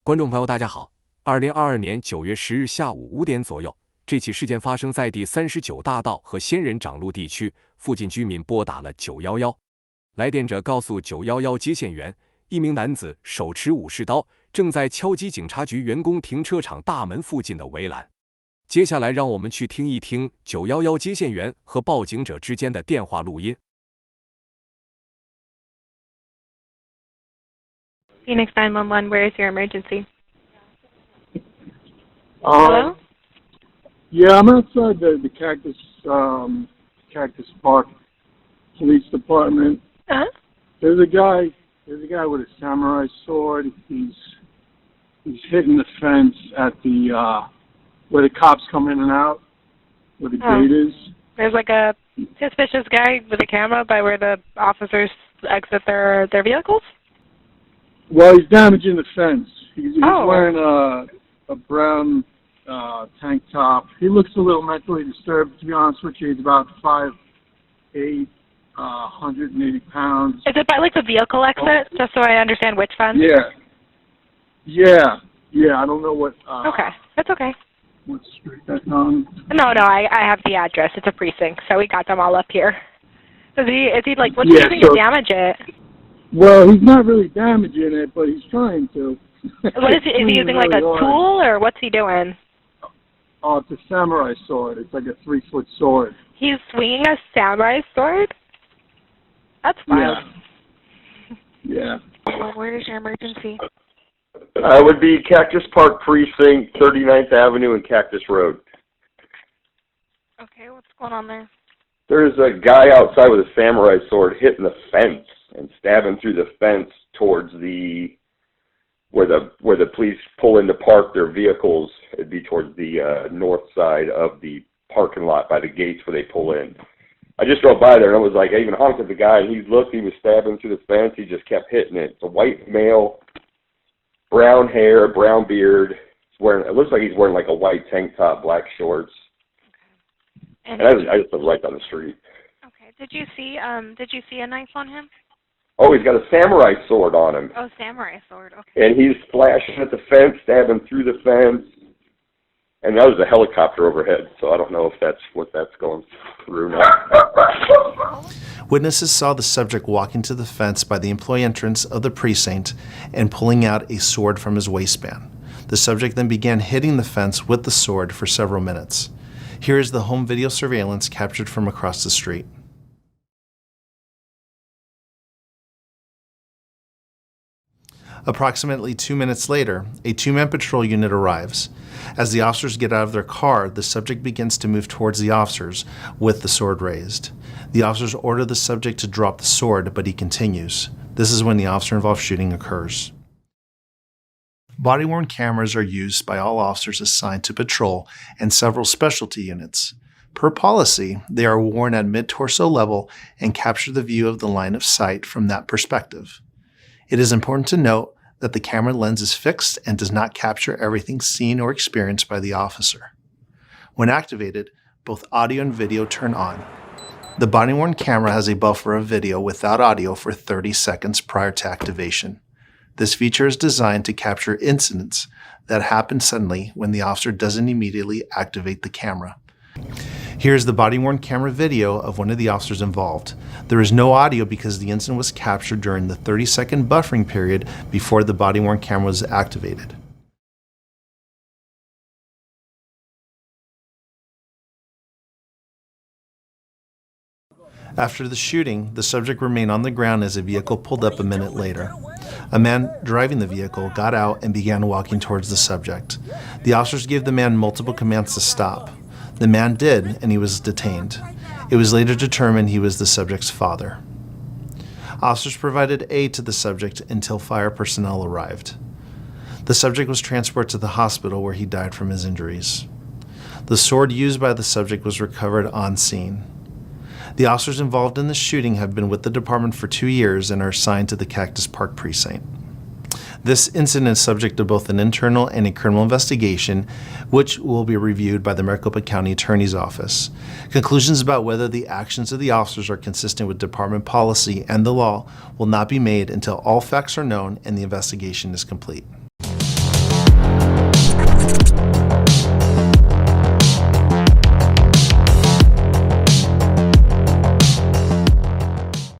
观众朋友大家好，2022年9月10日下午5点左右，这起事件发生在第39大道和仙人掌路地区，附近居民拨打了911。来电者告诉911接线员，一名男子手持武士刀，正在敲击警察局员工停车场大门附近的围栏。接下来让我们去听一听911接线员和报警者之间的电话录音。Phoenix 911, where is your emergency? Hello? Yeah, I'm outside the Cactus Park Police Department. Uh-huh. There's a guy with a samurai sword. He's hitting the fence at the where the cops come in and out, where the gate is. There's like a suspicious guy with a camera by where the officers exit their vehicles? Well, he's damaging the fence. He's wearing a brown tank top. He looks a little mentally disturbed, to be honest with you. He's about 5'8", 180 pounds. Is it by like the vehicle exit, just so I understand which fence? Yeah. I don't know what. Okay, that's okay. What street that's on? No, I have the address. It's a precinct, so we got them all up here. Is he like, what's he using to damage it? Well, he's not really damaging it, but he's trying to. What is he using, like a tool, or what's he doing? Oh, it's a samurai sword. It's like a 3-foot sword. He's swinging a samurai sword? That's wild. Yeah. Well, where is your emergency? Would be Cactus Park Precinct, 39th Avenue and Cactus Road. Okay, what's going on there? There's a guy outside with a samurai sword hitting the fence and stabbing through the fence towards where the police pull in to park their vehicles. It'd be towards the north side of the parking lot by the gates where they pull in. I just drove by there and I was like, I even honked at the guy and he was stabbing through the fence. He just kept hitting it. It's a white male, brown hair, brown beard. It looks like he's wearing like a white tank top, black shorts. Okay. And I just was right down the street. Okay. Did you see a knife on him? Oh, he's got a samurai sword on him. Oh, samurai sword. Okay. And he's flashing at the fence, stabbing through the fence. And that was a helicopter overhead, so I don't know if that's what that's going through now. Witnesses saw the subject walking to the fence by the employee entrance of the precinct and pulling out a sword from his waistband. The subject then began hitting the fence with the sword for several minutes. Here is the home video surveillance captured from across the street. Approximately 2 minutes later, a 2-man patrol unit arrives. As the officers get out of their car, the subject begins to move towards the officers with the sword raised. The officers order the subject to drop the sword, but he continues. This is when the officer-involved shooting occurs. Body-worn cameras are used by all officers assigned to patrol and several specialty units. Per policy, they are worn at mid-torso level and capture the view of the line of sight from that perspective. It is important to note that the camera lens is fixed and does not capture everything seen or experienced by the officer. When activated, both audio and video turn on. The body-worn camera has a buffer of video without audio for 30 seconds prior to activation. This feature is designed to capture incidents that happen suddenly when the officer doesn't immediately activate the camera. Here's the body-worn camera video of one of the officers involved. There is no audio because the incident was captured during the 30-second buffering period before the body-worn camera was activated. After the shooting, the subject remained on the ground as a vehicle pulled up a minute later. A man driving the vehicle got out and began walking towards the subject. The officers gave the man multiple commands to stop. The man did, and he was detained. It was later determined he was the subject's father. Officers provided aid to the subject until fire personnel arrived. The subject was transported to the hospital where he died from his injuries. The sword used by the subject was recovered on scene. The officers involved in the shooting have been with the department for 2 years and are assigned to the Cactus Park precinct. This incident is subject to both an internal and a criminal investigation, which will be reviewed by the Maricopa County Attorney's Office. Conclusions about whether the actions of the officers are consistent with department policy and the law will not be made until all facts are known and the investigation is complete.